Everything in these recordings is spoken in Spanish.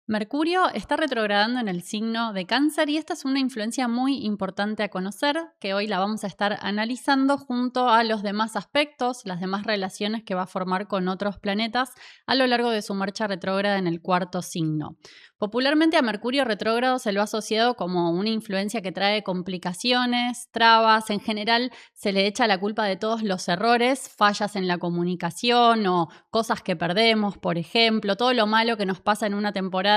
Mercurio está retrogradando en el signo de Cáncer y esta es una influencia muy importante a conocer, que hoy la vamos a estar analizando junto a los demás aspectos, las demás relaciones que va a formar con otros planetas a lo largo de su marcha retrógrada en el cuarto signo. Popularmente a Mercurio retrógrado se lo ha asociado como una influencia que trae complicaciones, trabas, en general se le echa la culpa de todos los errores, fallas en la comunicación o cosas que perdemos, por ejemplo, todo lo malo que nos pasa en una temporada.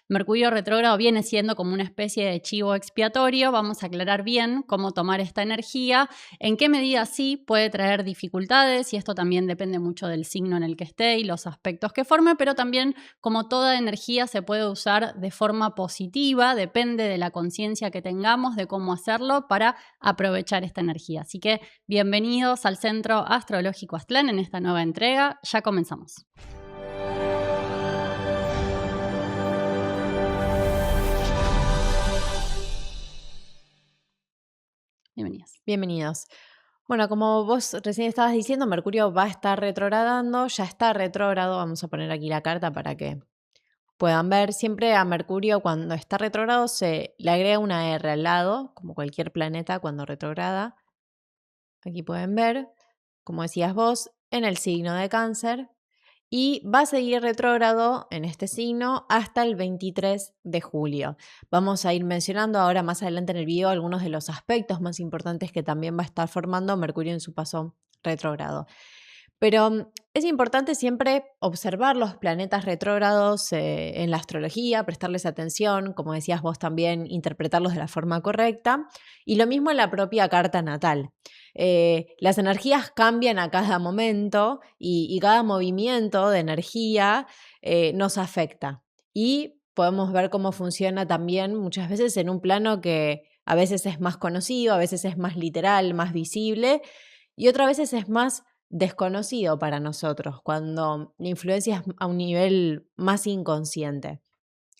Mercurio retrógrado viene siendo como una especie de chivo expiatorio. Vamos a aclarar bien cómo tomar esta energía, en qué medida sí puede traer dificultades, y esto también depende mucho del signo en el que esté y los aspectos que forme, pero también como toda energía se puede usar de forma positiva, depende de la conciencia que tengamos de cómo hacerlo para aprovechar esta energía. Así que bienvenidos al Centro Astrológico Aztlán en esta nueva entrega. Ya comenzamos. Bienvenidos. Bienvenidos. Bueno, como vos recién estabas diciendo, Mercurio va a estar retrogradando, ya está retrógrado. Vamos a poner aquí la carta para que puedan ver. Siempre a Mercurio cuando está retrógrado se le agrega una R al lado, como cualquier planeta cuando retrograda. Aquí pueden ver, como decías vos, en el signo de Cáncer. Y va a seguir retrógrado en este signo hasta el 23 de julio. Vamos a ir mencionando ahora más adelante en el video algunos de los aspectos más importantes que también va a estar formando Mercurio en su paso retrógrado. Pero es importante siempre observar los planetas retrógrados en la astrología, prestarles atención, como decías vos también, interpretarlos de la forma correcta. Y lo mismo en la propia carta natal. Las energías cambian a cada momento y cada movimiento de energía nos afecta. Y podemos ver cómo funciona también muchas veces en un plano que a veces es más conocido, a veces es más literal, más visible, y otras veces es más desconocido para nosotros, cuando la influencia es a un nivel más inconsciente.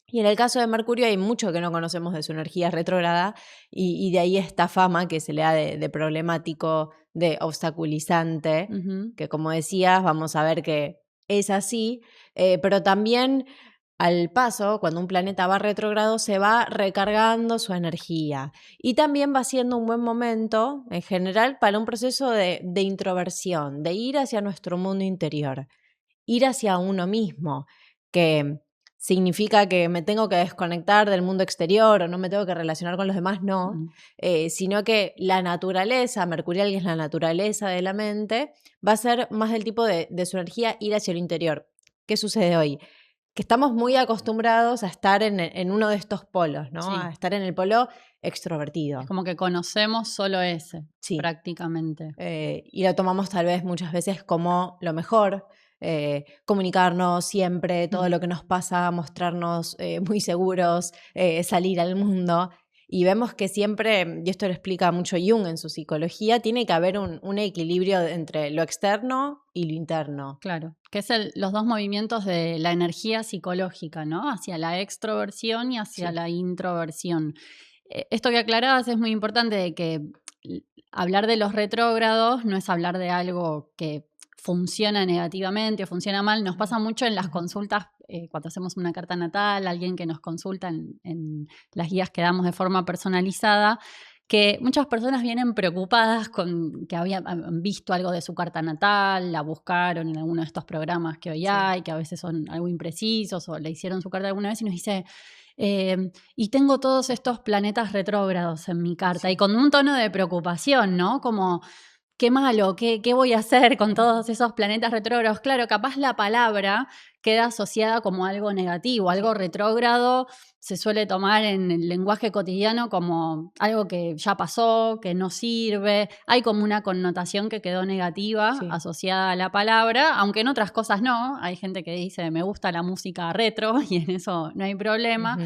Y en el caso de Mercurio hay mucho que no conocemos de su energía retrógrada y de ahí esta fama que se le da de problemático, de obstaculizante, que como decías, vamos a ver que es así, pero también al paso, cuando un planeta va retrógrado, se va recargando su energía y también va siendo un buen momento, en general, para un proceso de introversión, de ir hacia nuestro mundo interior, ir hacia uno mismo, que significa que me tengo que desconectar del mundo exterior o no me tengo que relacionar con los demás, no, sino que la naturaleza mercurial, que es la naturaleza de la mente, va a ser más del tipo de su energía ir hacia el interior. ¿Qué sucede hoy? Que estamos muy acostumbrados a estar en uno de estos polos, ¿no? Sí. A estar en el polo extrovertido. Es como que conocemos solo ese, Sí. prácticamente. Y lo tomamos tal vez muchas veces como lo mejor, comunicarnos siempre, todo lo que nos pasa, mostrarnos muy seguros, salir al mundo. Y vemos que siempre, y esto lo explica mucho Jung en su psicología, tiene que haber un equilibrio entre lo externo y lo interno. Claro, que es los dos movimientos de la energía psicológica, ¿no? Hacia la extroversión y hacia Sí. la introversión. Esto que aclarabas es muy importante, de que hablar de los retrógrados no es hablar de algo que funciona negativamente o funciona mal. Nos pasa mucho en las consultas, cuando hacemos una carta natal, alguien que nos consulta en las guías que damos de forma personalizada, que muchas personas vienen preocupadas con que habían visto algo de su carta natal, la buscaron en alguno de estos programas que hoy hay, que a veces son algo imprecisos, o le hicieron su carta alguna vez y nos dice, y tengo todos estos planetas retrógrados en mi carta, y con un tono de preocupación, ¿no? Como, qué malo, qué voy a hacer con todos esos planetas retrógrados. Claro, capaz la palabra queda asociada como algo negativo, algo retrógrado se suele tomar en el lenguaje cotidiano como algo que ya pasó, que no sirve. Hay como una connotación que quedó negativa asociada a la palabra, aunque en otras cosas no. Hay gente que dice, me gusta la música retro, y en eso no hay problema.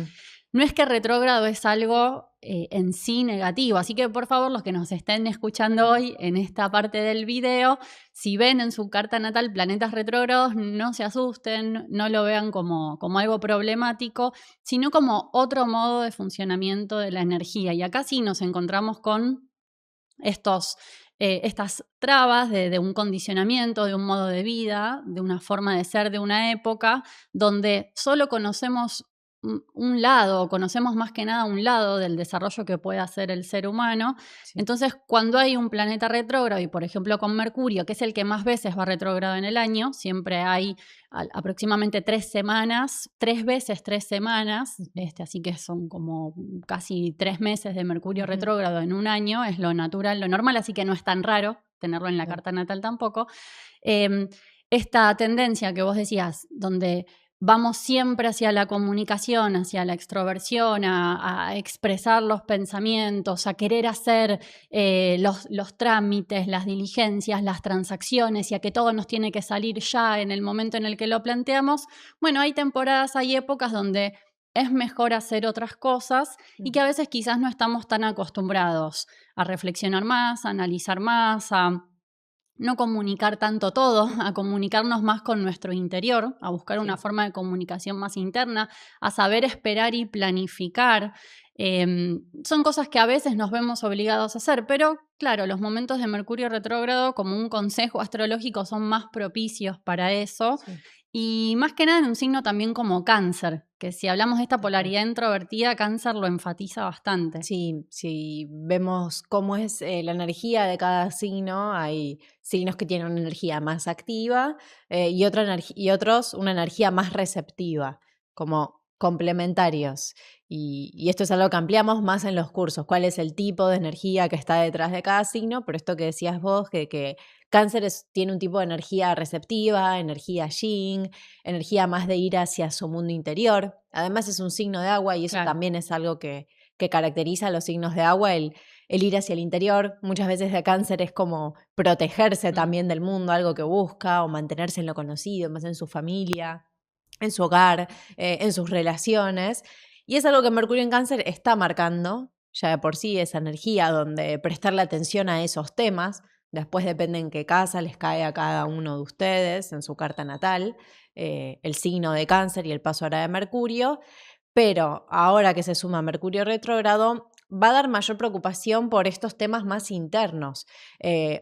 No es que retrógrado es algo en sí negativo, así que por favor, los que nos estén escuchando hoy en esta parte del video, si ven en su carta natal planetas retrógrados, no se asusten, no lo vean como algo problemático, sino como otro modo de funcionamiento de la energía. Y acá sí nos encontramos con estas trabas de un condicionamiento, de un modo de vida, de una forma de ser de una época, donde solo conocemos un lado, conocemos más que nada un lado del desarrollo que puede hacer el ser humano. Sí. Entonces, cuando hay un planeta retrógrado, y por ejemplo con Mercurio, que es el que más veces va retrógrado en el año, siempre hay aproximadamente 3 semanas, 3 veces 3 semanas, así que son como casi 3 meses de Mercurio retrógrado en un año, es lo natural, lo normal, así que no es tan raro tenerlo en la carta natal tampoco. Esta tendencia que vos decías, donde vamos siempre hacia la comunicación, hacia la extroversión, a expresar los pensamientos, a querer hacer los trámites, las diligencias, las transacciones y a que todo nos tiene que salir ya en el momento en el que lo planteamos. Bueno, hay temporadas, hay épocas donde es mejor hacer otras cosas y que a veces quizás no estamos tan acostumbrados a reflexionar más, a analizar más, a no comunicar tanto todo, a comunicarnos más con nuestro interior, a buscar una forma de comunicación más interna, a saber esperar y planificar. Son cosas que a veces nos vemos obligados a hacer, pero claro, los momentos de Mercurio retrógrado, como un consejo astrológico, son más propicios para eso. Sí. Y más que nada en un signo también como Cáncer, que si hablamos de esta polaridad introvertida, Cáncer lo enfatiza bastante. Sí, si vemos cómo es la energía de cada signo, hay signos que tienen una energía más activa y otros una energía más receptiva, como complementarios. Y esto es algo que ampliamos más en los cursos, cuál es el tipo de energía que está detrás de cada signo, pero esto que decías vos, que Cáncer tiene un tipo de energía receptiva, energía yin, energía más de ir hacia su mundo interior. Además es un signo de agua y eso también es algo que caracteriza a los signos de agua, el ir hacia el interior. Muchas veces de Cáncer es como protegerse también del mundo, algo que busca, o mantenerse en lo conocido, más en su familia, en su hogar, en sus relaciones. Y es algo que Mercurio en Cáncer está marcando, ya de por sí, esa energía donde prestarle atención a esos temas. Después depende en qué casa les cae a cada uno de ustedes en su carta natal, el signo de Cáncer y el paso ahora de Mercurio. Pero ahora que se suma Mercurio retrógrado, va a dar mayor preocupación por estos temas más internos,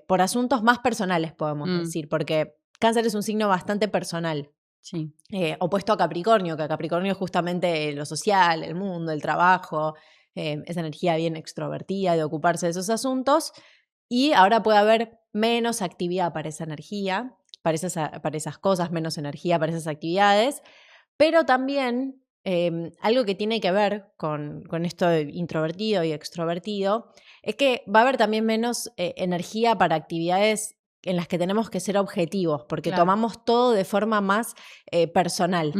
por asuntos más personales, podemos decir, porque Cáncer es un signo bastante personal. Sí. Opuesto a Capricornio, que a Capricornio es justamente lo social, el mundo, el trabajo, esa energía bien extrovertida de ocuparse de esos asuntos. Y ahora puede haber menos actividad para esa energía, para esas cosas, menos energía para esas actividades, pero también algo que tiene que ver con esto de introvertido y extrovertido es que va a haber también menos energía para actividades en las que tenemos que ser objetivos, porque tomamos todo de forma más personal.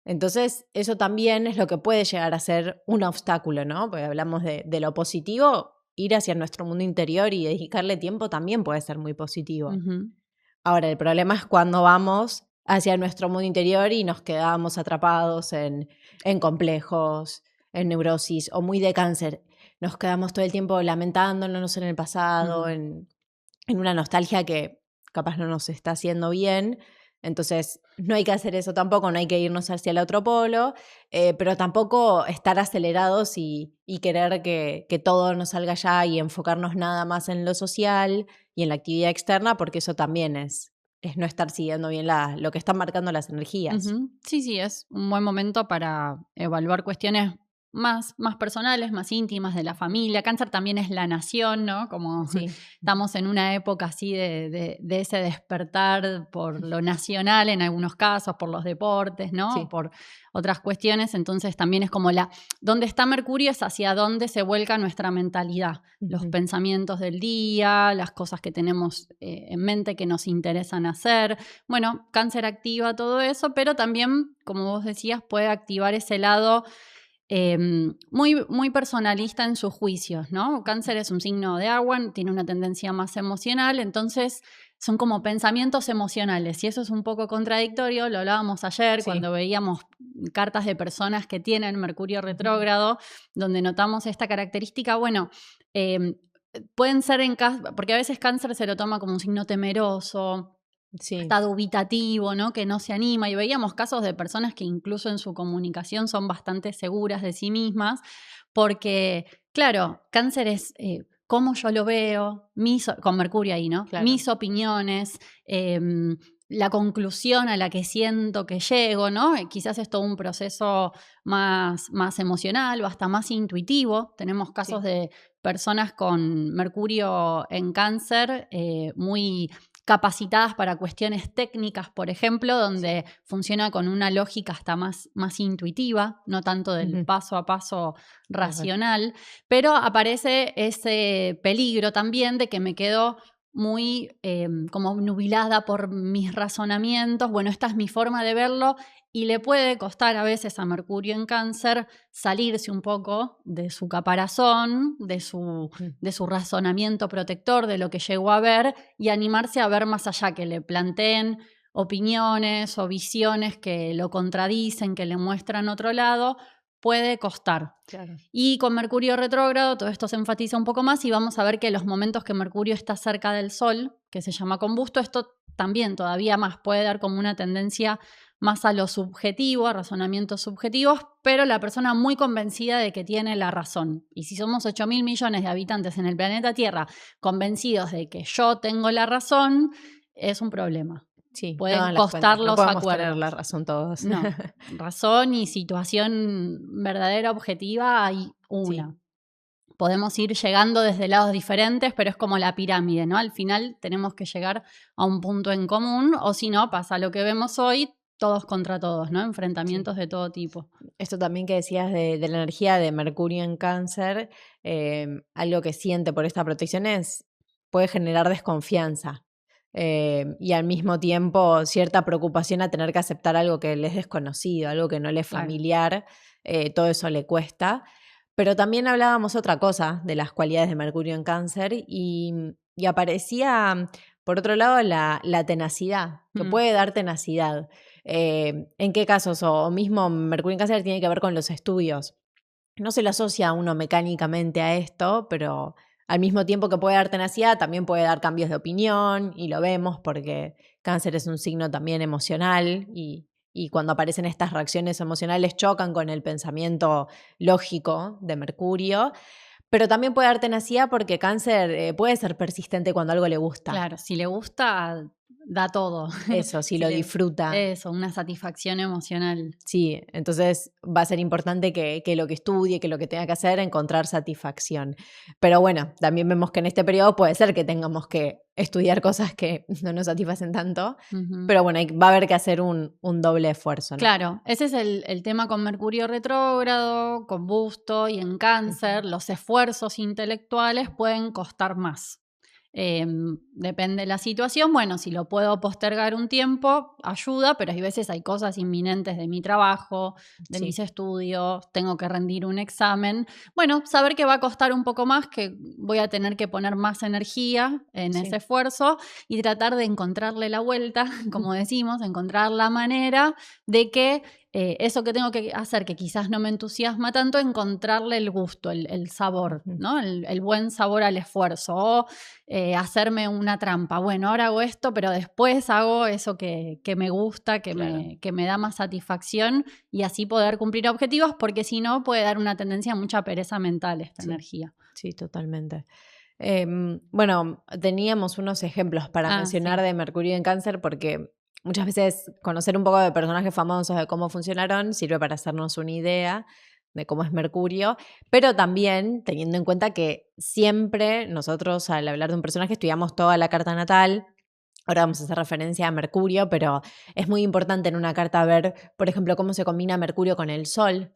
Entonces, eso también es lo que puede llegar a ser un obstáculo, ¿no? Porque hablamos de lo positivo, ir hacia nuestro mundo interior y dedicarle tiempo también puede ser muy positivo. Ahora, el problema es cuando vamos hacia nuestro mundo interior y nos quedamos atrapados en complejos, en neurosis o muy de Cáncer. Nos quedamos todo el tiempo lamentándonos en el pasado, en una nostalgia que capaz no nos está haciendo bien. Entonces, no hay que hacer eso tampoco, no hay que irnos hacia el otro polo, pero tampoco estar acelerados y querer que todo nos salga ya y enfocarnos nada más en lo social y en la actividad externa, porque eso también es no estar siguiendo bien lo que están marcando las energías. Sí, es un buen momento para evaluar cuestiones más personales, más íntimas de la familia. Cáncer también es la nación, ¿no? Como estamos en una época así de ese despertar por lo nacional en algunos casos, por los deportes, ¿no? Por otras cuestiones. Entonces también es como donde está Mercurio es hacia dónde se vuelca nuestra mentalidad, los pensamientos del día, las cosas que tenemos en mente que nos interesan hacer. Bueno, Cáncer activa todo eso, pero también, como vos decías, puede activar ese lado muy personalista en sus juicios, ¿no? Cáncer es un signo de agua, tiene una tendencia más emocional, entonces son como pensamientos emocionales y eso es un poco contradictorio, lo hablábamos ayer cuando veíamos cartas de personas que tienen Mercurio retrógrado, donde notamos esta característica, bueno, pueden ser porque a veces Cáncer se lo toma como un signo temeroso, está dubitativo, ¿no? Que no se anima. Y veíamos casos de personas que incluso en su comunicación son bastante seguras de sí mismas, porque, claro, Cáncer es cómo yo lo veo, con Mercurio ahí, ¿no? Mis opiniones, la conclusión a la que siento que llego, ¿no? Quizás es todo un proceso más emocional o hasta más intuitivo. Tenemos casos de personas con Mercurio en Cáncer muy capacitadas para cuestiones técnicas, por ejemplo, donde funciona con una lógica hasta más intuitiva, no tanto del paso a paso racional, pero aparece ese peligro también de que me quedo muy como nubilada por mis razonamientos. Bueno, esta es mi forma de verlo y le puede costar a veces a Mercurio en Cáncer salirse un poco de su caparazón, de su razonamiento protector, de lo que llegó a ver y animarse a ver más allá, que le planteen opiniones o visiones que lo contradicen, que le muestran otro lado. Puede costar. Claro. Y con Mercurio retrógrado todo esto se enfatiza un poco más y vamos a ver que los momentos que Mercurio está cerca del Sol, que se llama combusto, esto también todavía más puede dar como una tendencia más a lo subjetivo, a razonamientos subjetivos, pero la persona muy convencida de que tiene la razón. Y si somos 8.000 millones de habitantes en el planeta Tierra convencidos de que yo tengo la razón, es un problema. Sí, pueden costar los acuerdos. tener la razón todos. No, razón y situación verdadera, objetiva, hay una. Sí. Podemos ir llegando desde lados diferentes, pero es como la pirámide, ¿no? Al final tenemos que llegar a un punto en común, o si no, pasa lo que vemos hoy, todos contra todos, ¿no? Enfrentamientos de todo tipo. Esto también que decías de la energía de Mercurio en Cáncer, algo que siente por esta protección puede generar desconfianza. Y al mismo tiempo cierta preocupación a tener que aceptar algo que le es desconocido, algo que no le es familiar, todo eso le cuesta. Pero también hablábamos otra cosa de las cualidades de Mercurio en Cáncer y aparecía, por otro lado, la tenacidad, que puede dar tenacidad. ¿En qué casos? O mismo Mercurio en Cáncer tiene que ver con los estudios. No se lo asocia a uno mecánicamente a esto, pero al mismo tiempo que puede dar tenacidad, también puede dar cambios de opinión, y lo vemos porque Cáncer es un signo también emocional y cuando aparecen estas reacciones emocionales chocan con el pensamiento lógico de Mercurio. Pero también puede dar tenacidad porque Cáncer puede ser persistente cuando algo le gusta. Claro, si le gusta, da todo. Eso, si lo disfruta. Eso, una satisfacción emocional. Sí, entonces va a ser importante que lo que estudie, que lo que tenga que hacer, encontrar satisfacción. Pero bueno, también vemos que en este periodo puede ser que tengamos que estudiar cosas que no nos satisfacen tanto, pero bueno, va a haber que hacer un doble esfuerzo, ¿no? Claro, ese es el tema con Mercurio retrógrado, combusto y en Cáncer, los esfuerzos intelectuales pueden costar más. Depende de la situación. Bueno, si lo puedo postergar un tiempo, ayuda, pero hay veces hay cosas inminentes de mi trabajo, de mis estudios, tengo que rendir un examen. Bueno, saber que va a costar un poco más, que voy a tener que poner más energía en ese esfuerzo y tratar de encontrarle la vuelta, como decimos, encontrar la manera de que eso que tengo que hacer, que quizás no me entusiasma tanto, encontrarle el gusto, el sabor, ¿no? El buen sabor al esfuerzo. O hacerme una trampa. Bueno, ahora hago esto, pero después hago eso que me gusta, que me da más satisfacción, y así poder cumplir objetivos, porque si no puede dar una tendencia a mucha pereza mental esta energía. Sí, totalmente. Bueno, teníamos unos ejemplos para mencionar de Mercurio en Cáncer, porque muchas veces conocer un poco de personajes famosos, de cómo funcionaron, sirve para hacernos una idea de cómo es Mercurio, pero también teniendo en cuenta que siempre nosotros al hablar de un personaje estudiamos toda la carta natal. Ahora vamos a hacer referencia a Mercurio, pero es muy importante en una carta ver, por ejemplo, cómo se combina Mercurio con el Sol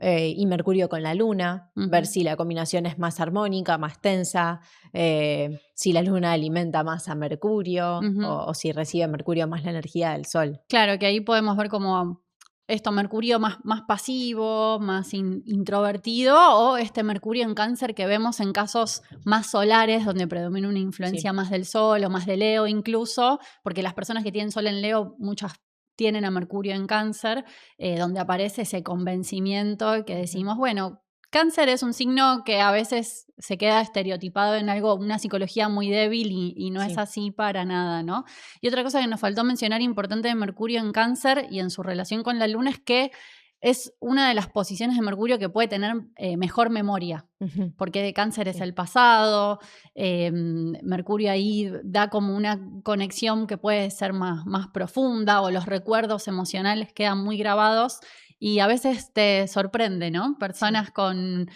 y Mercurio con la Luna, ver si la combinación es más armónica, más tensa, si la Luna alimenta más a Mercurio o si recibe Mercurio más la energía del Sol. Claro, que ahí podemos ver cómo esto, Mercurio más pasivo, más introvertido, o este Mercurio en Cáncer que vemos en casos más solares, donde predomina una influencia más del Sol o más de Leo incluso, porque las personas que tienen Sol en Leo, muchas tienen a Mercurio en Cáncer, donde aparece ese convencimiento que decimos, bueno, Cáncer es un signo que a veces se queda estereotipado en algo, una psicología muy débil y no es así para nada, ¿no? Y otra cosa que nos faltó mencionar importante de Mercurio en Cáncer y en su relación con la Luna es que es una de las posiciones de Mercurio que puede tener mejor memoria, porque de Cáncer es el pasado, Mercurio ahí da como una conexión que puede ser más profunda, o los recuerdos emocionales quedan muy grabados y a veces te sorprende, ¿no? Personas con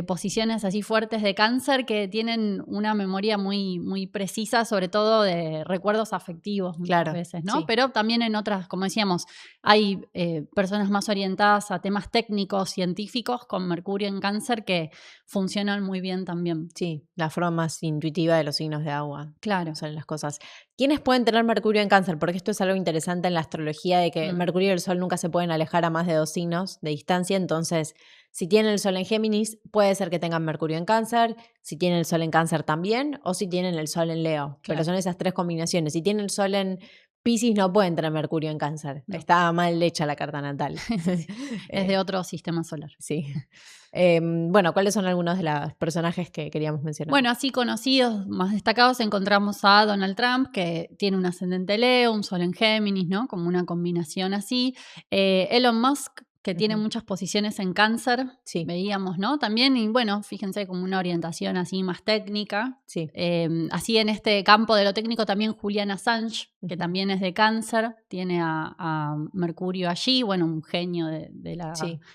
posiciones así fuertes de Cáncer que tienen una memoria muy precisa, sobre todo de recuerdos afectivos muchas veces, ¿no? Sí. Pero también en otras, como decíamos, hay personas más orientadas a temas técnicos, científicos, con Mercurio en Cáncer que funcionan muy bien también. Sí, la forma más intuitiva de los signos de agua. Claro. Son las cosas. ¿Quiénes pueden tener Mercurio en Cáncer? Porque esto es algo interesante en la astrología, de que Mercurio y el Sol nunca se pueden alejar a más de 2 signos de distancia. Entonces, si tienen el Sol en Géminis, puede ser que tengan Mercurio en Cáncer. Si tienen el Sol en Cáncer también, o si tienen el Sol en Leo. Claro. Pero son esas 3 combinaciones. Si tienen el Sol en Piscis, no pueden tener Mercurio en Cáncer. No. Está mal hecha la carta natal. Es de otro sistema solar. Sí. Bueno, ¿cuáles son algunos de los personajes que queríamos mencionar? Bueno, así conocidos, más destacados, encontramos a Donald Trump, que tiene un ascendente Leo, un Sol en Géminis, ¿no? Como una combinación así. Elon Musk, que tiene muchas posiciones en Cáncer, veíamos, ¿no? También, y bueno, fíjense, como una orientación así más técnica. Sí. Así en este campo de lo técnico también Julian Assange, que también es de Cáncer, tiene a Mercurio allí, bueno, un genio de la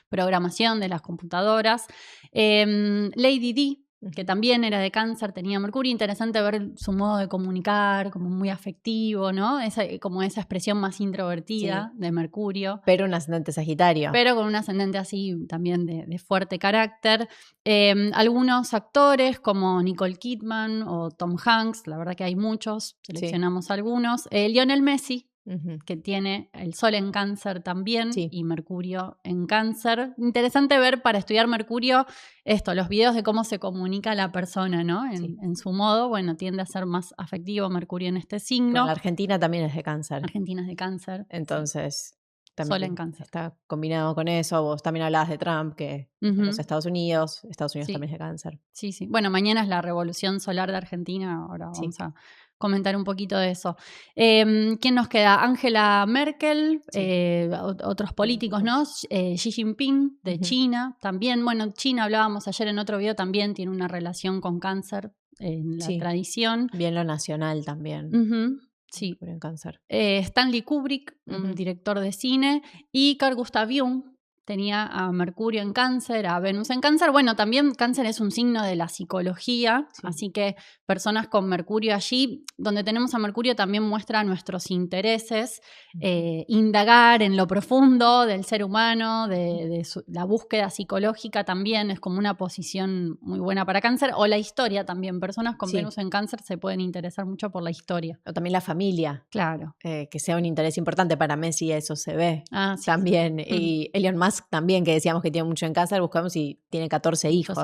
programación de las computadoras. Lady Di, que también era de Cáncer, tenía Mercurio. Interesante ver su modo de comunicar, como muy afectivo, ¿no? Como esa expresión más introvertida de Mercurio. Pero un ascendente Sagitario. Pero con un ascendente así también de fuerte carácter. Algunos actores como Nicole Kidman o Tom Hanks, la verdad que hay muchos, seleccionamos algunos. Lionel Messi, que tiene el Sol en Cáncer también y Mercurio en Cáncer. Interesante ver para estudiar Mercurio los videos de cómo se comunica la persona, ¿no? En su modo, bueno, tiende a ser más afectivo Mercurio en este signo. La Argentina también es de Cáncer. Argentina es de Cáncer. Entonces, también Sol en Cáncer. Está combinado con eso. Vos también hablabas de Trump, que en los Estados Unidos también es de Cáncer. Sí, sí. Bueno, mañana es la revolución solar de Argentina, ahora vamos a comentar un poquito de eso. ¿Quién nos queda? Angela Merkel, otros políticos, ¿no? Xi Jinping de China también. Bueno, China, hablábamos ayer en otro video, también tiene una relación con Cáncer en la tradición. Bien lo nacional también. Sí. En Cáncer. Stanley Kubrick, un director de cine, y Carl Gustav Jung. Tenía a Mercurio en Cáncer, a Venus en Cáncer. Bueno, también Cáncer es un signo de la psicología, así que personas con Mercurio allí, donde tenemos a Mercurio, también muestra nuestros intereses, indagar en lo profundo del ser humano, de la búsqueda psicológica también, es como una posición muy buena para Cáncer, o la historia también. Personas con Venus en Cáncer se pueden interesar mucho por la historia. O también la familia. Claro. Que sea un interés importante para Messi, eso se ve también. Y Elon Musk también, que decíamos que tiene mucho en Cáncer, buscamos y tiene 14 hijos.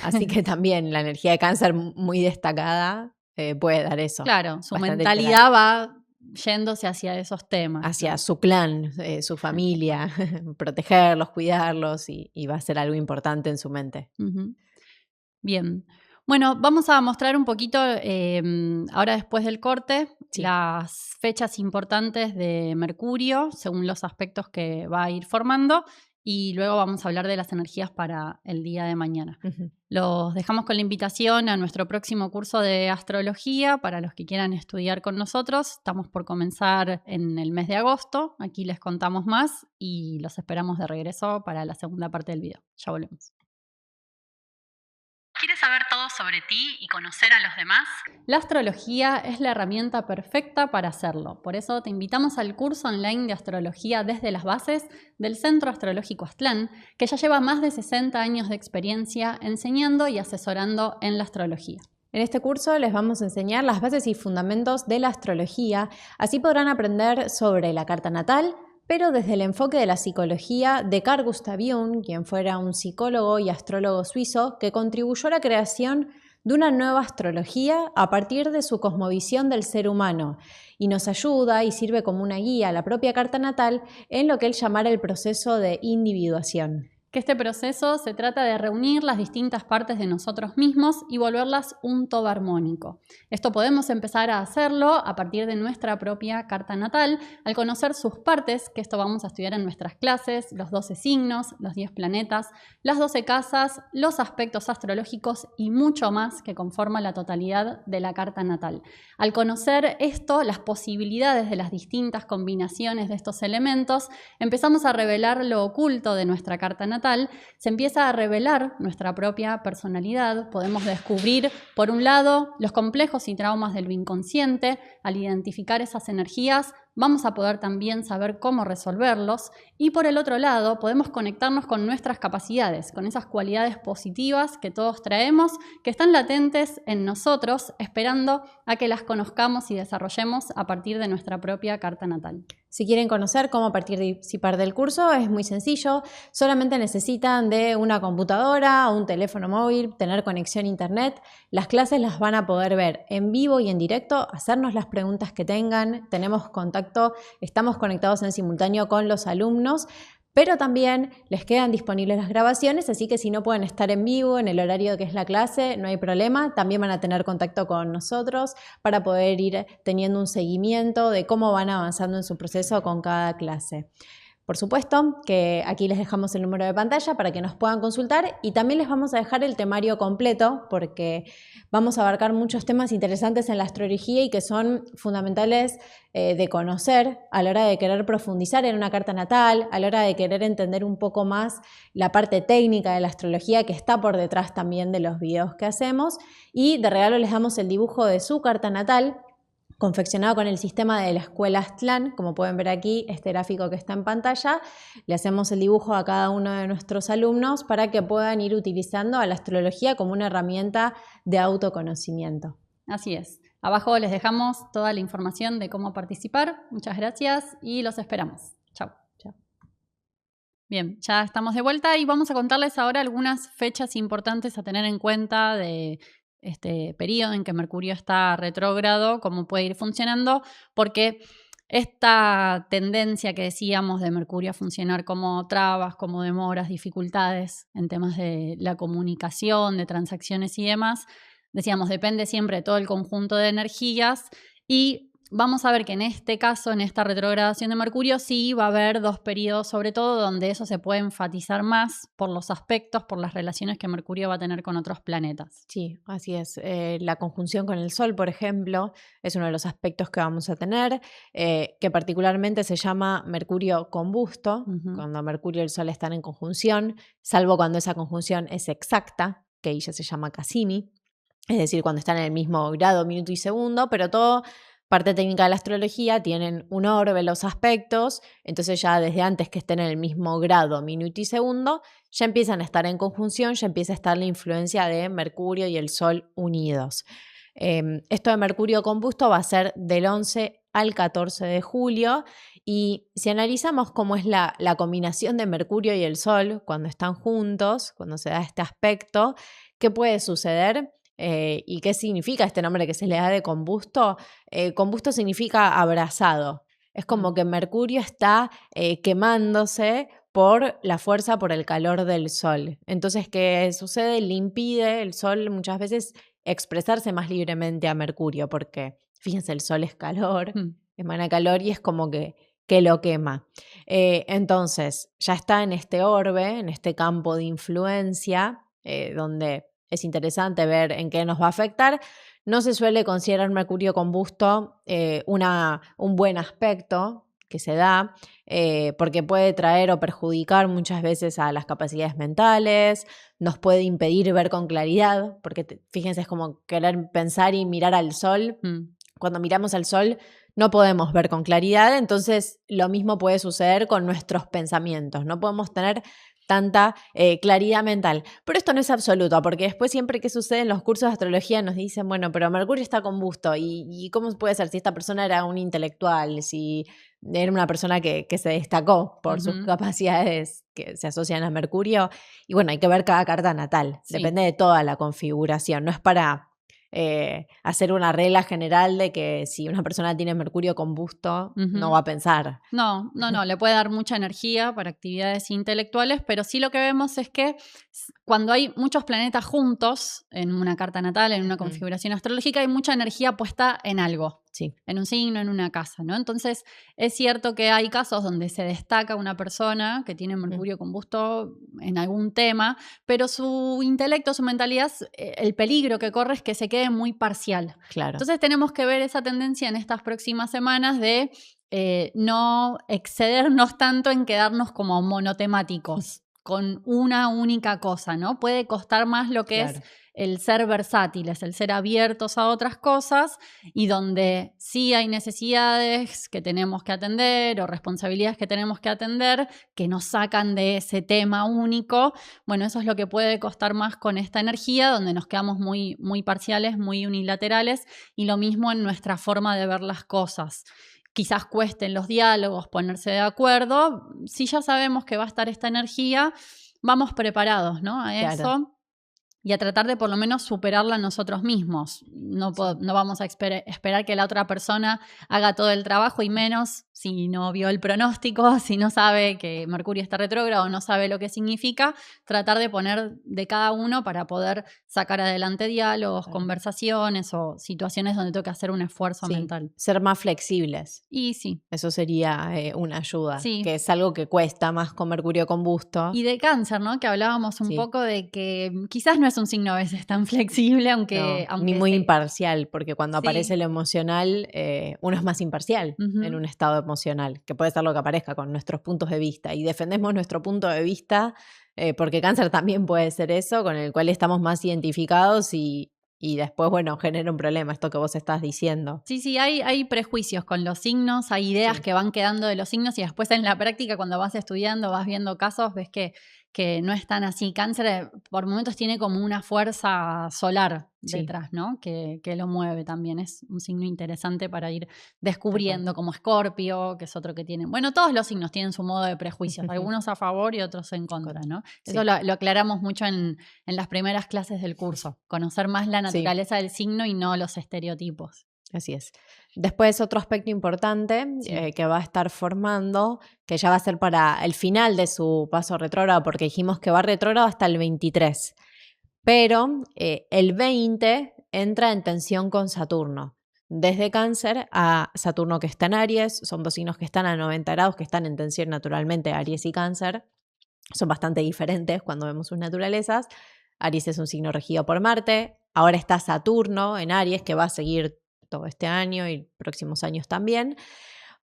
Así que también la energía de Cáncer muy destacada puede dar eso. Claro, su mentalidad va yéndose hacia esos temas. Hacia su clan, su familia, protegerlos, cuidarlos y va a ser algo importante en su mente. Bien. Bueno, vamos a mostrar un poquito, ahora después del corte, las fechas importantes de Mercurio, según los aspectos que va a ir formando, y luego vamos a hablar de las energías para el día de mañana. Los dejamos con la invitación a nuestro próximo curso de astrología para los que quieran estudiar con nosotros. Estamos por comenzar en el mes de agosto, aquí les contamos más y los esperamos de regreso para la segunda parte del video. Ya volvemos. ¿Quieres saber todo sobre ti y conocer a los demás? La astrología es la herramienta perfecta para hacerlo. Por eso te invitamos al curso online de astrología desde las bases del Centro Astrológico Aztlán, que ya lleva más de 60 años de experiencia enseñando y asesorando en la astrología. En este curso les vamos a enseñar las bases y fundamentos de la astrología. Así podrán aprender sobre la carta natal, pero desde el enfoque de la psicología de Carl Gustav Jung, quien fuera un psicólogo y astrólogo suizo que contribuyó a la creación de una nueva astrología a partir de su cosmovisión del ser humano y nos ayuda y sirve como una guía a la propia carta natal en lo que él llamara el proceso de individuación. que este proceso se trata de reunir las distintas partes de nosotros mismos y volverlas un todo armónico. Esto podemos empezar a hacerlo a partir de nuestra propia carta natal, al conocer sus partes, que esto vamos a estudiar en nuestras clases, los 12 signos, los 10 planetas, las 12 casas, los aspectos astrológicos y mucho más que conforma la totalidad de la carta natal. Al conocer esto, las posibilidades de las distintas combinaciones de estos elementos, empezamos a revelar lo oculto de nuestra carta natal, se empieza a revelar nuestra propia personalidad. Podemos descubrir, por un lado, los complejos y traumas del inconsciente. Al identificar esas energías, vamos a poder también saber cómo resolverlos. Y por el otro lado, podemos conectarnos con nuestras capacidades, con esas cualidades positivas que todos traemos, que están latentes en nosotros, esperando a que las conozcamos y desarrollemos a partir de nuestra propia carta natal. Si quieren conocer cómo participar del curso, es muy sencillo. Solamente necesitan de una computadora o un teléfono móvil, tener conexión a internet. Las clases las van a poder ver en vivo y en directo, hacernos las preguntas que tengan. Tenemos contacto, estamos conectados en simultáneo con los alumnos, pero también les quedan disponibles las grabaciones, así que si no pueden estar en vivo en el horario que es la clase, no hay problema. También van a tener contacto con nosotros para poder ir teniendo un seguimiento de cómo van avanzando en su proceso con cada clase. Por supuesto que aquí les dejamos el número de pantalla para que nos puedan consultar y también les vamos a dejar el temario completo porque vamos a abarcar muchos temas interesantes en la astrología y que son fundamentales de conocer a la hora de querer profundizar en una carta natal, a la hora de querer entender un poco más la parte técnica de la astrología que está por detrás también de los videos que hacemos. Y de regalo les damos el dibujo de su carta natal, confeccionado con el sistema de la escuela Aztlán. Como pueden ver aquí, este gráfico que está en pantalla, le hacemos el dibujo a cada uno de nuestros alumnos para que puedan ir utilizando a la astrología como una herramienta de autoconocimiento. Así es. Abajo les dejamos toda la información de cómo participar. Muchas gracias y los esperamos. Chao. Bien, ya estamos de vuelta y vamos a contarles ahora algunas fechas importantes a tener en cuenta de este periodo en que Mercurio está retrógrado, cómo puede ir funcionando, porque esta tendencia que decíamos de Mercurio a funcionar como trabas, como demoras, dificultades en temas de la comunicación, de transacciones y demás, decíamos, depende siempre de todo el conjunto de energías y vamos a ver que en este caso, en esta retrogradación de Mercurio, sí va a haber dos periodos, sobre todo, donde eso se puede enfatizar más por los aspectos, por las relaciones que Mercurio va a tener con otros planetas. Sí, así es. La conjunción con el Sol, por ejemplo, es uno de los aspectos que vamos a tener, que particularmente se llama Mercurio combusto, cuando Mercurio y el Sol están en conjunción, salvo cuando esa conjunción es exacta, que ella se llama Cassini, es decir, cuando están en el mismo grado, minuto y segundo, pero todo... Parte técnica de la astrología, tienen un orbe los aspectos, entonces ya desde antes que estén en el mismo grado, minuto y segundo, ya empiezan a estar en conjunción, ya empieza a estar la influencia de Mercurio y el Sol unidos. Esto de Mercurio combusto va a ser del 11 al 14 de julio y si analizamos cómo es la combinación de Mercurio y el Sol cuando están juntos, cuando se da este aspecto, ¿qué puede suceder? ¿Y qué significa este nombre que se le da de combusto? Combusto significa abrazado. Es como que Mercurio está quemándose por la fuerza, por el calor del Sol. Entonces, ¿qué sucede? Le impide el Sol muchas veces expresarse más libremente a Mercurio, porque fíjense, el Sol es calor, emana calor y es como que lo quema. Entonces, ya está en este orbe, en este campo de influencia, donde es interesante ver en qué nos va a afectar. No se suele considerar Mercurio combusto un buen aspecto que se da, porque puede traer o perjudicar muchas veces a las capacidades mentales, nos puede impedir ver con claridad, porque fíjense, es como querer pensar y mirar al sol. Cuando miramos al sol no podemos ver con claridad, entonces lo mismo puede suceder con nuestros pensamientos, no podemos tener tanta claridad mental. Pero esto no es absoluto, porque después siempre que sucede en los cursos de astrología nos dicen, bueno, pero Mercurio está combusto, ¿y cómo puede ser si esta persona era un intelectual, si era una persona que se destacó por sus capacidades que se asocian a Mercurio? Y bueno, hay que ver cada carta natal, depende de toda la configuración, no es para hacer una regla general de que si una persona tiene Mercurio combusto, no va a pensar. No, le puede dar mucha energía para actividades intelectuales, pero sí lo que vemos es que cuando hay muchos planetas juntos en una carta natal, en una configuración astrológica, hay mucha energía puesta en algo. Sí. En un signo, en una casa, ¿no? Entonces, es cierto que hay casos donde se destaca una persona que tiene Mercurio combusto en algún tema, pero su intelecto, su mentalidad, el peligro que corre es que se quede muy parcial. Claro. Entonces, tenemos que ver esa tendencia en estas próximas semanas de no excedernos tanto en quedarnos como monotemáticos con una única cosa, ¿no? Puede costar más lo que es el ser versátiles, el ser abiertos a otras cosas y donde sí hay necesidades que tenemos que atender o responsabilidades que tenemos que atender que nos sacan de ese tema único. Bueno, eso es lo que puede costar más con esta energía, donde nos quedamos muy, muy parciales, muy unilaterales y lo mismo en nuestra forma de ver las cosas. Quizás cuesten los diálogos, ponerse de acuerdo. Si ya sabemos que va a estar esta energía, vamos preparados, ¿no? A eso y a tratar de por lo menos superarla nosotros mismos. No vamos a esperar que la otra persona haga todo el trabajo y menos si no vio el pronóstico, si no sabe que Mercurio está retrógrado o no sabe lo que significa, tratar de poner de cada uno para poder sacar adelante diálogos, conversaciones o situaciones donde tengo que hacer un esfuerzo mental. Ser más flexibles. Y sí. Eso sería una ayuda, sí. Que es algo que cuesta más con Mercurio combusto. Y de Cáncer, ¿no? Que hablábamos un poco de que quizás no es un signo a veces tan flexible, aunque ni muy imparcial, porque cuando aparece lo emocional, uno es más imparcial en un estado emocional, que puede ser lo que aparezca con nuestros puntos de vista. Y defendemos nuestro punto de vista porque Cáncer también puede ser eso, con el cual estamos más identificados y después, bueno, genera un problema, esto que vos estás diciendo. Sí, hay prejuicios con los signos, hay ideas que van quedando de los signos y después en la práctica cuando vas estudiando, vas viendo casos, ves que no es tan así. Cáncer por momentos tiene como una fuerza solar detrás, ¿no? Que lo mueve también. Es un signo interesante para ir descubriendo, como Escorpio, que es otro que tiene. Bueno, todos los signos tienen su modo de prejuicios, algunos a favor y otros en contra, ¿no? Eso lo aclaramos mucho en las primeras clases del curso, conocer más la naturaleza del signo y no los estereotipos. Así es. Después otro aspecto importante que va a estar formando, que ya va a ser para el final de su paso retrógrado, porque dijimos que va retrógrado hasta el 23, pero el 20 entra en tensión con Saturno. Desde Cáncer a Saturno que está en Aries, son dos signos que están a 90 grados, que están en tensión naturalmente, Aries y Cáncer. Son bastante diferentes cuando vemos sus naturalezas. Aries es un signo regido por Marte, ahora está Saturno en Aries, que va a seguir todo este año y próximos años también.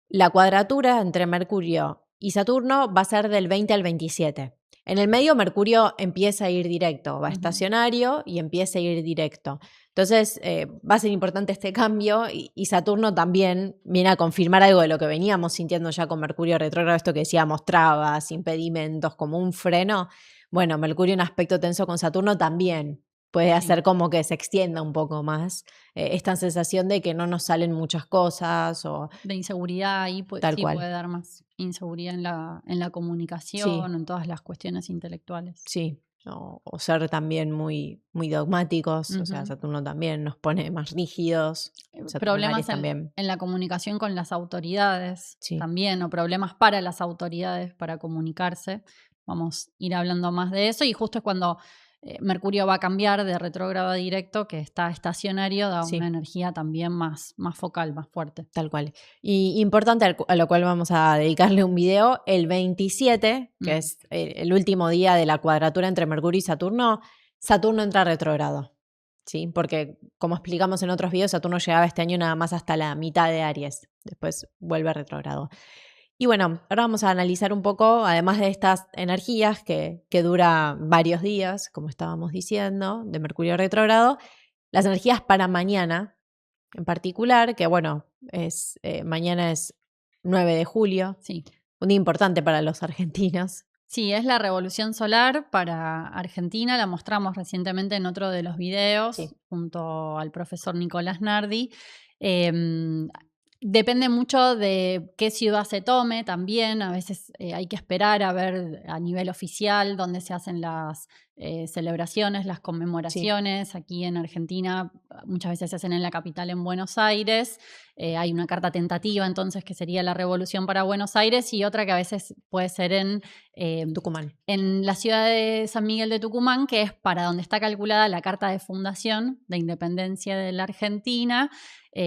La cuadratura entre Mercurio y Saturno va a ser del 20 al 27. En el medio Mercurio empieza a ir directo, va estacionario y empieza a ir directo. Entonces va a ser importante este cambio y Saturno también viene a confirmar algo de lo que veníamos sintiendo ya con Mercurio retrógrado, esto que decíamos, trabas, impedimentos, como un freno. Bueno, Mercurio en aspecto tenso con Saturno también puede hacer como que se extienda un poco más esta sensación de que no nos salen muchas cosas o de inseguridad ahí puede dar más inseguridad en la comunicación, en todas las cuestiones intelectuales. Sí, o ser también muy, muy dogmáticos, o sea, Saturno también nos pone más rígidos. Problemas en la comunicación con las autoridades también, o problemas para las autoridades para comunicarse. Vamos a ir hablando más de eso y justo es cuando Mercurio va a cambiar de retrógrado a directo, que está estacionario, da una energía también más focal, más fuerte. Tal cual. Y importante, a lo cual vamos a dedicarle un video, el 27, que es el último día de la cuadratura entre Mercurio y Saturno, Saturno entra retrógrado. ¿Sí? Porque, como explicamos en otros videos, Saturno llegaba este año nada más hasta la mitad de Aries. Después vuelve retrógrado. Y bueno, ahora vamos a analizar un poco, además de estas energías que dura varios días, como estábamos diciendo, de Mercurio retrógrado, las energías para mañana en particular, que bueno, mañana es 9 de julio, un día importante para los argentinos. Sí, es la revolución solar para Argentina, la mostramos recientemente en otro de los videos junto al profesor Nicolás Nardi. Depende mucho de qué ciudad se tome también. A veces hay que esperar a ver a nivel oficial dónde se hacen las celebraciones, las Sí. conmemoraciones. Aquí en Argentina muchas veces se hacen en la capital, en Buenos Aires. Hay una carta tentativa entonces que sería la Revolución para Buenos Aires y otra que a veces puede ser Tucumán. en la ciudad de San Miguel de Tucumán, que es para donde está calculada la carta de fundación de independencia de la Argentina.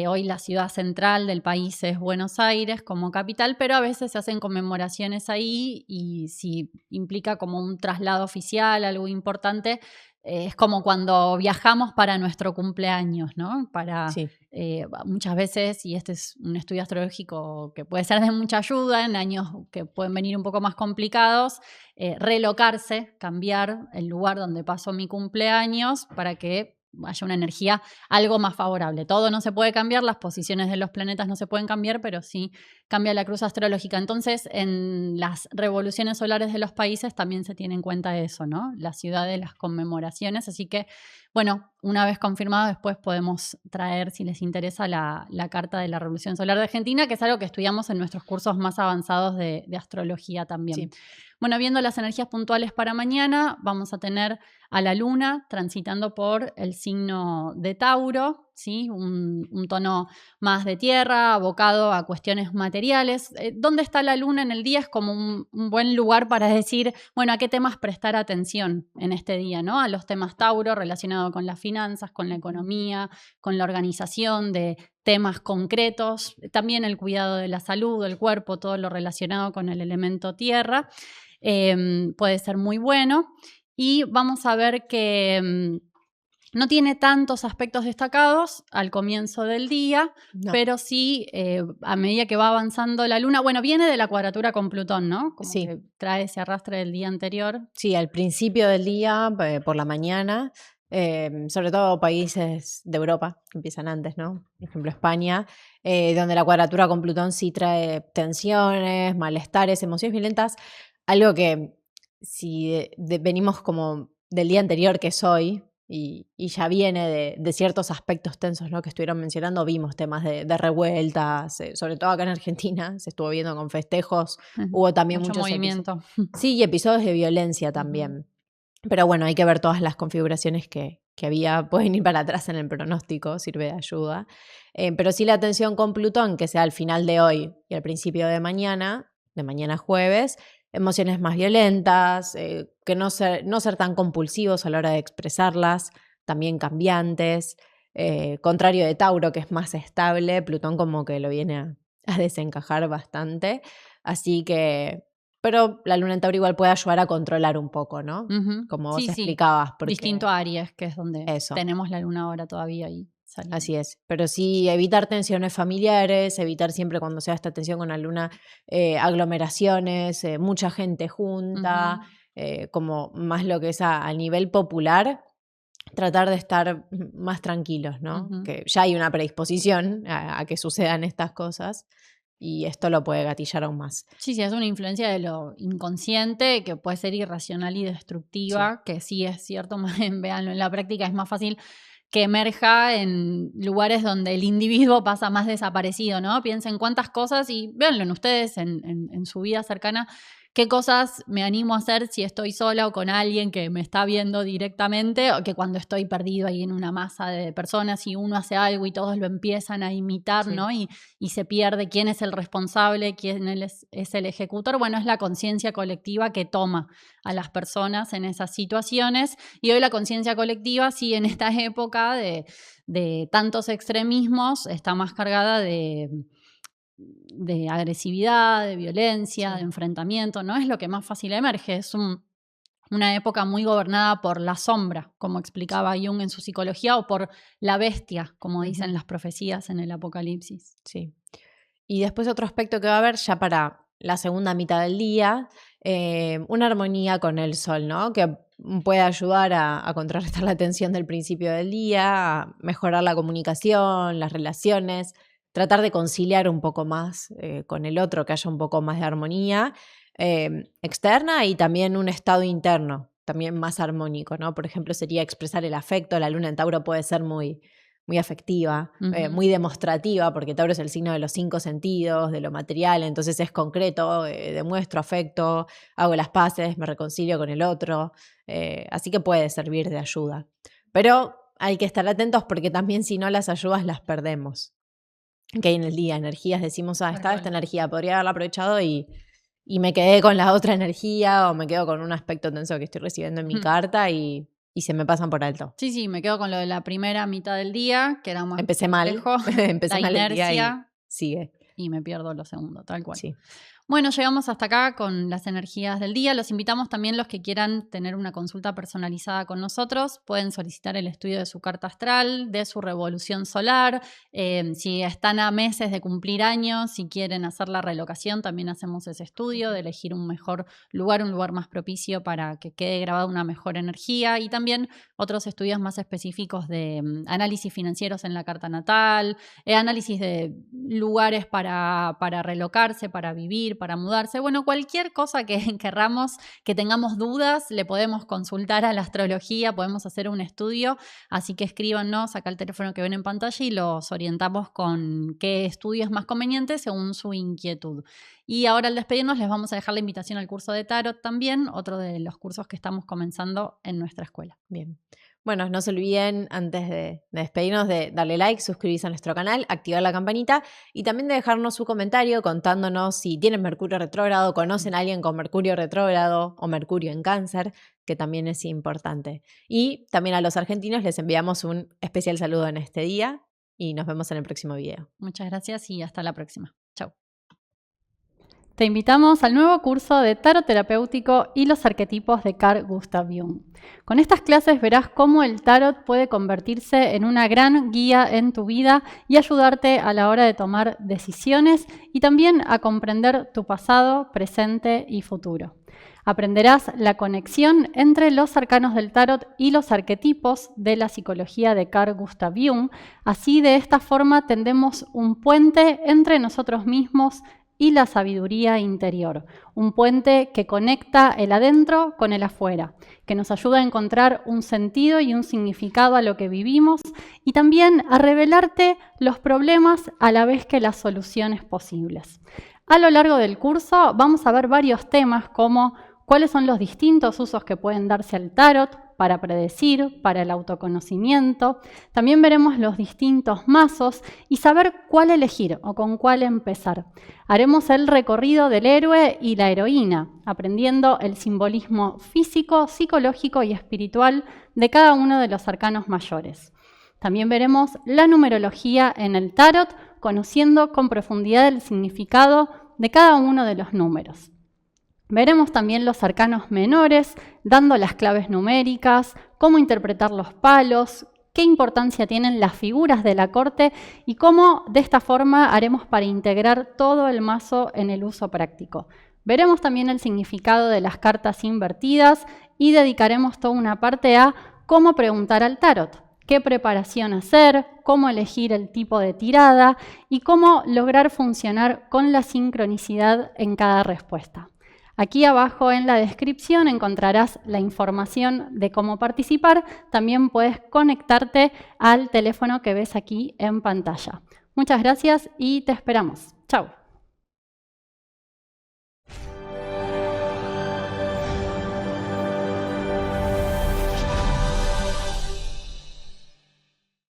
Hoy la ciudad central del país es Buenos Aires como capital, pero a veces se hacen conmemoraciones ahí y si implica como un traslado oficial, algo importante, es como cuando viajamos para nuestro cumpleaños, ¿no? Sí. Muchas veces, y este es un estudio astrológico que puede ser de mucha ayuda en años que pueden venir un poco más complicados, relocarse, cambiar el lugar donde paso mi cumpleaños para que haya una energía algo más favorable. Todo no se puede cambiar, las posiciones de los planetas no se pueden cambiar, pero sí cambia la cruz astrológica. Entonces, en las revoluciones solares de los países también se tiene en cuenta eso, ¿no? La ciudad de las conmemoraciones. Así que, bueno, una vez confirmado, después podemos traer, si les interesa, la carta de la Revolución Solar de Argentina, que es algo que estudiamos en nuestros cursos más avanzados de astrología también. Sí. Bueno, viendo las energías puntuales para mañana, vamos a tener a la luna transitando por el signo de Tauro, ¿sí? Un tono más de tierra, abocado a cuestiones materiales. ¿Dónde está la luna en el día? Es como un buen lugar para decir, bueno, a qué temas prestar atención en este día, ¿no? A los temas Tauro relacionados con las finanzas, con la economía, con la organización de temas concretos, también el cuidado de la salud, del cuerpo, todo lo relacionado con el elemento tierra. Puede ser muy bueno. Y vamos a ver que no tiene tantos aspectos destacados al comienzo del día, No. pero sí a medida que va avanzando la luna, bueno, viene de la cuadratura con Plutón, ¿no? Como Sí. que trae ese arrastre del día anterior. Sí, al principio del día, por la mañana, sobre todo países de Europa, que empiezan antes, ¿no? Por ejemplo, España, donde la cuadratura con Plutón sí trae tensiones, malestares, emociones violentas, algo que si venimos como del día anterior, que es hoy, y ya viene de ciertos aspectos tensos, ¿no? Que estuvieron mencionando, vimos temas de revueltas, sobre todo acá en Argentina, se estuvo viendo con festejos, hubo también Mucho muchos episodios. movimiento. Sí, y episodios de violencia también. Pero bueno, hay que ver todas las configuraciones que había, pueden ir para atrás en el pronóstico, sirve de ayuda. Pero sí la tensión con Plutón, que sea al final de hoy y al principio de mañana jueves, emociones más violentas, que no ser tan compulsivos a la hora de expresarlas, también cambiantes. Contrario de Tauro, que es más estable, Plutón como que lo viene a desencajar bastante. Así que, pero la luna en Tauro igual puede ayudar a controlar un poco, ¿no? Como vos Sí, explicabas. Porque distinto a Aries, que es donde eso, tenemos la luna ahora todavía ahí. así es. Pero sí, evitar tensiones familiares, evitar siempre cuando sea esta tensión con la luna, aglomeraciones, mucha gente junta, como más lo que es a nivel popular, tratar de estar más tranquilos, ¿no? Que ya hay una predisposición a que sucedan estas cosas y esto lo puede gatillar aún más. Sí, es una influencia de lo inconsciente que puede ser irracional y destructiva, que sí es cierto, más bien, véanlo en la práctica, es más fácil que emerja en lugares donde el individuo pasa más desaparecido, ¿no? Piensen cuántas cosas y véanlo en ustedes, en su vida cercana, qué cosas me animo a hacer si estoy sola o con alguien que me está viendo directamente, o que cuando estoy perdido ahí en una masa de personas y uno hace algo y todos lo empiezan a imitar, Sí. ¿no? Y se pierde quién es el responsable, quién es el ejecutor. Bueno, es la conciencia colectiva que toma a las personas en esas situaciones. Y hoy la conciencia colectiva, sí, en esta época de tantos extremismos, está más cargada de agresividad, de violencia, de enfrentamiento, no es lo que más fácil emerge, es una época muy gobernada por la sombra, como explicaba Jung en su psicología, o por la bestia, como dicen las profecías en el Apocalipsis. Sí. Y después otro aspecto que va a haber ya para la segunda mitad del día, una armonía con el sol, ¿no? Que puede ayudar a contrarrestar la tensión del principio del día, a mejorar la comunicación, las relaciones, tratar de conciliar un poco más con el otro, que haya un poco más de armonía externa y también un estado interno, también más armónico, ¿no? Por ejemplo, sería expresar el afecto, la luna en Tauro puede ser muy muy afectiva, muy demostrativa, porque Tauro es el signo de los 5 sentidos, de lo material, entonces es concreto, demuestro afecto, hago las paces, me reconcilio con el otro, así que puede servir de ayuda. Pero hay que estar atentos porque también si no las ayudas las perdemos. Que hay en el día energías, decimos, esta energía podría haberla aprovechado y me quedé con la otra energía o me quedo con un aspecto tenso que estoy recibiendo en mi carta y se me pasan por alto. Sí, me quedo con lo de la primera mitad del día, que era más Empecé complejo, mal, empecé mal el día y sigue. Y me pierdo lo segundo, tal cual. Sí. Bueno, llegamos hasta acá con las energías del día. Los invitamos también los que quieran tener una consulta personalizada con nosotros. Pueden solicitar el estudio de su carta astral, de su revolución solar. Si están a meses de cumplir años, si quieren hacer la relocación, también hacemos ese estudio de elegir un mejor lugar, un lugar más propicio para que quede grabada una mejor energía. Y también otros estudios más específicos de análisis financieros en la carta natal, análisis de lugares para relocarse, para vivir, para mudarse. Bueno, cualquier cosa que querramos, que tengamos dudas, le podemos consultar a la astrología, podemos hacer un estudio, así que escríbanos acá al teléfono que ven en pantalla y los orientamos con qué estudio es más conveniente según su inquietud. Y ahora al despedirnos les vamos a dejar la invitación al curso de Tarot también, otro de los cursos que estamos comenzando en nuestra escuela. Bien. Bueno, no se olviden antes de despedirnos de darle like, suscribirse a nuestro canal, activar la campanita y también de dejarnos su comentario contándonos si tienen Mercurio retrógrado, conocen a alguien con Mercurio retrógrado o Mercurio en Cáncer, que también es importante. Y también a los argentinos les enviamos un especial saludo en este día y nos vemos en el próximo video. Muchas gracias y hasta la próxima. Chau. Te invitamos al nuevo curso de Tarot Terapéutico y los arquetipos de Carl Gustav Jung. Con estas clases verás cómo el Tarot puede convertirse en una gran guía en tu vida y ayudarte a la hora de tomar decisiones y también a comprender tu pasado, presente y futuro. Aprenderás la conexión entre los arcanos del Tarot y los arquetipos de la psicología de Carl Gustav Jung. Así, de esta forma, tendemos un puente entre nosotros mismos y la sabiduría interior, un puente que conecta el adentro con el afuera, que nos ayuda a encontrar un sentido y un significado a lo que vivimos y también a revelarte los problemas a la vez que las soluciones posibles. A lo largo del curso vamos a ver varios temas como cuáles son los distintos usos que pueden darse al tarot para predecir, para el autoconocimiento. También veremos los distintos mazos y saber cuál elegir o con cuál empezar. Haremos el recorrido del héroe y la heroína, aprendiendo el simbolismo físico, psicológico y espiritual de cada uno de los arcanos mayores. También veremos la numerología en el tarot, conociendo con profundidad el significado de cada uno de los números. Veremos también los arcanos menores, dando las claves numéricas, cómo interpretar los palos, qué importancia tienen las figuras de la corte y cómo de esta forma haremos para integrar todo el mazo en el uso práctico. Veremos también el significado de las cartas invertidas y dedicaremos toda una parte a cómo preguntar al tarot, qué preparación hacer, cómo elegir el tipo de tirada y cómo lograr funcionar con la sincronicidad en cada respuesta. Aquí abajo en la descripción encontrarás la información de cómo participar. También puedes conectarte al teléfono que ves aquí en pantalla. Muchas gracias y te esperamos. Chau.